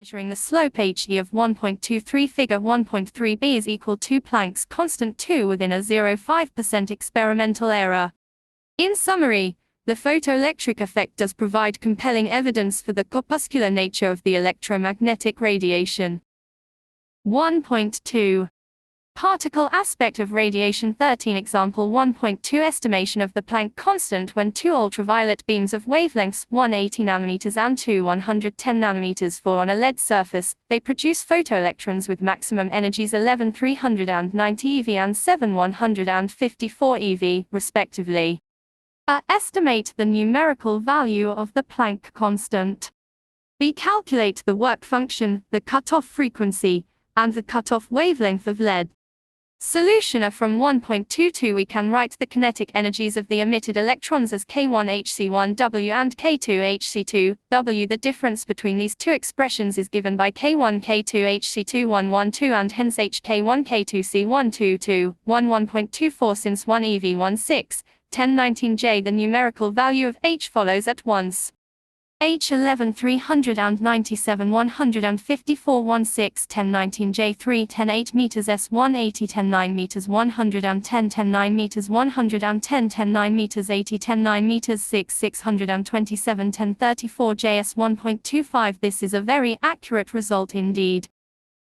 Measuring the slope HE of 1.23 figure 1.3b is equal to Planck's constant 2 within a 0.5% experimental error. In summary, the photoelectric effect does provide compelling evidence for the corpuscular nature of the electromagnetic radiation. 1.2. Particle aspect of radiation 13 Example 1.2 Estimation of the Planck constant when two ultraviolet beams of wavelengths 180 nm and 110 nm fall on a lead surface. They produce photoelectrons with maximum energies 11,390 eV and 7,154 eV, respectively. Estimate the numerical value of the Planck constant. B. Calculate the work function, the cutoff frequency, and the cutoff wavelength of lead. Solution. From 1.22 we can write the kinetic energies of the emitted electrons as K1hc1W and K2hc2W. The difference between these two expressions is given by K1K2hc2112 and hence H K1K2c122, 1.24 since 1 eV16, 1019J. The numerical value of H follows at once. H 11,397 154 16 1019 J 3 10 8 meters S 180 10 9 meters 110 10 9 meters 110 10 9 meters 80 10 9 meters 6 627 10 34 JS 1.25. This is a very accurate result indeed.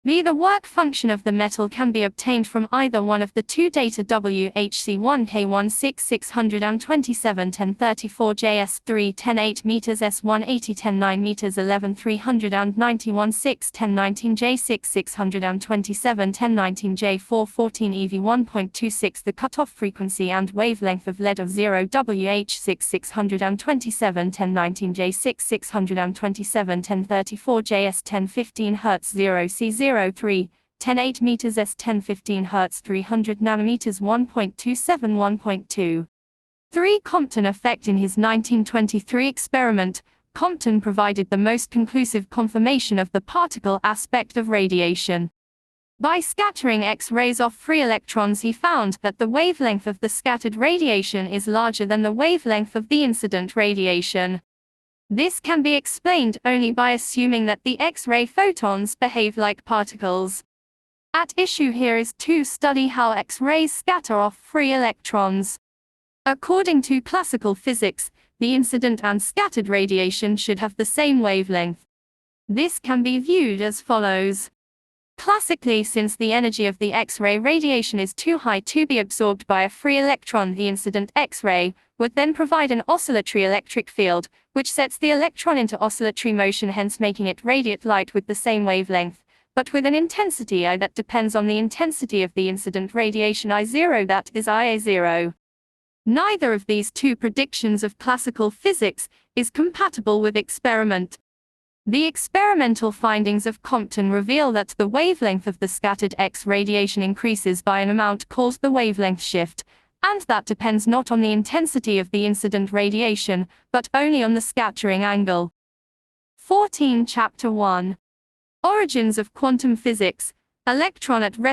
B. The work function of the metal can be obtained from either one of the two data WHC1 K16 627 10 34 JS 3 10 8 meters S 180 10 9 meters 11 391 6 10 19 J 6 627 10 19 J 4 14 EV 1.26. The cutoff frequency and wavelength of lead of 0 WH 6 627 10 19 J 6 627 10 34 JS 10 15 Hz 0 C0 3, 10 8 meters S 10 15 Hz 300 nanometers 1.27 1.2. 3. Compton effect. In his 1923 experiment, Compton provided the most conclusive confirmation of the particle aspect of radiation. By scattering X-rays off free electrons, he found that the wavelength of the scattered radiation is larger than the wavelength of the incident radiation. This can be explained only by assuming that the X-ray photons behave like particles. At issue here is to study how X-rays scatter off free electrons. According to classical physics, the incident and scattered radiation should have the same wavelength. This can be viewed as follows. Classically, since the energy of the X-ray radiation is too high to be absorbed by a free electron, the incident X-ray would then provide an oscillatory electric field, which sets the electron into oscillatory motion, hence making it radiate light with the same wavelength, but with an intensity I that depends on the intensity of the incident radiation I0, that is IA0. Neither of these two predictions of classical physics is compatible with experiment. The experimental findings of Compton reveal that the wavelength of the scattered X radiation increases by an amount called the wavelength shift, and that depends not on the intensity of the incident radiation, but only on the scattering angle. 14. Chapter 1. Origins of Quantum Physics. Electron at rest.